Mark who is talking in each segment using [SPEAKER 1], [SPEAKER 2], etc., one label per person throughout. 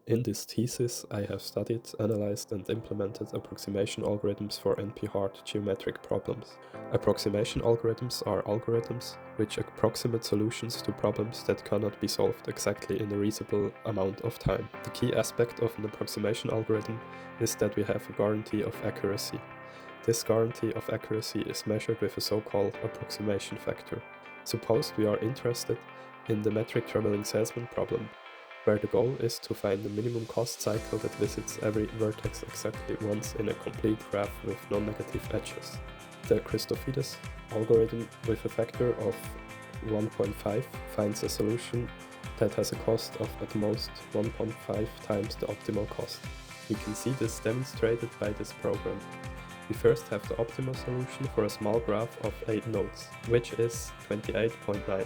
[SPEAKER 1] In this thesis, I have studied, analyzed, and implemented approximation algorithms for NP-hard geometric problems. Approximation algorithms are algorithms which approximate solutions to problems that cannot be solved exactly in a reasonable amount of time. The key aspect of an approximation algorithm is that we have a guarantee of accuracy. This guarantee of accuracy is measured with a so-called approximation factor. Suppose we are interested in the metric traveling salesman problem, where the goal is to find the minimum cost cycle that visits every vertex exactly once in a complete graph with non-negative edges. The Christofides algorithm with a factor of 1.5 finds a solution that has a cost of at most 1.5 times the optimal cost. We can see this demonstrated by this program. We first have the optimal solution for a small graph of 8 nodes, which is 28.9.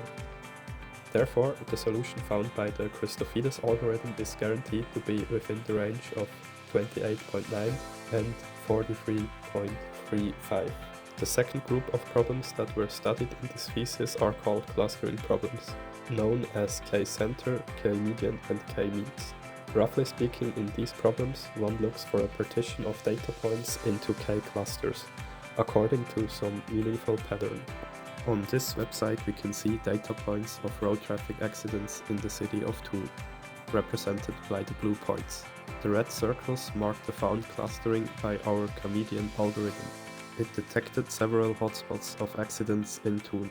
[SPEAKER 1] Therefore, the solution found by the Christofides algorithm is guaranteed to be within the range of 28.9 and 43.35. The second group of problems that were studied in this thesis are called clustering problems, known as k-center, k-median, and k-means. Roughly speaking, in these problems, one looks for a partition of data points into k-clusters, according to some meaningful pattern. On this website we can see data points of road traffic accidents in the city of Toul, represented by the blue points. The red circles mark the found clustering by our k-median algorithm. It detected several hotspots of accidents in Toul.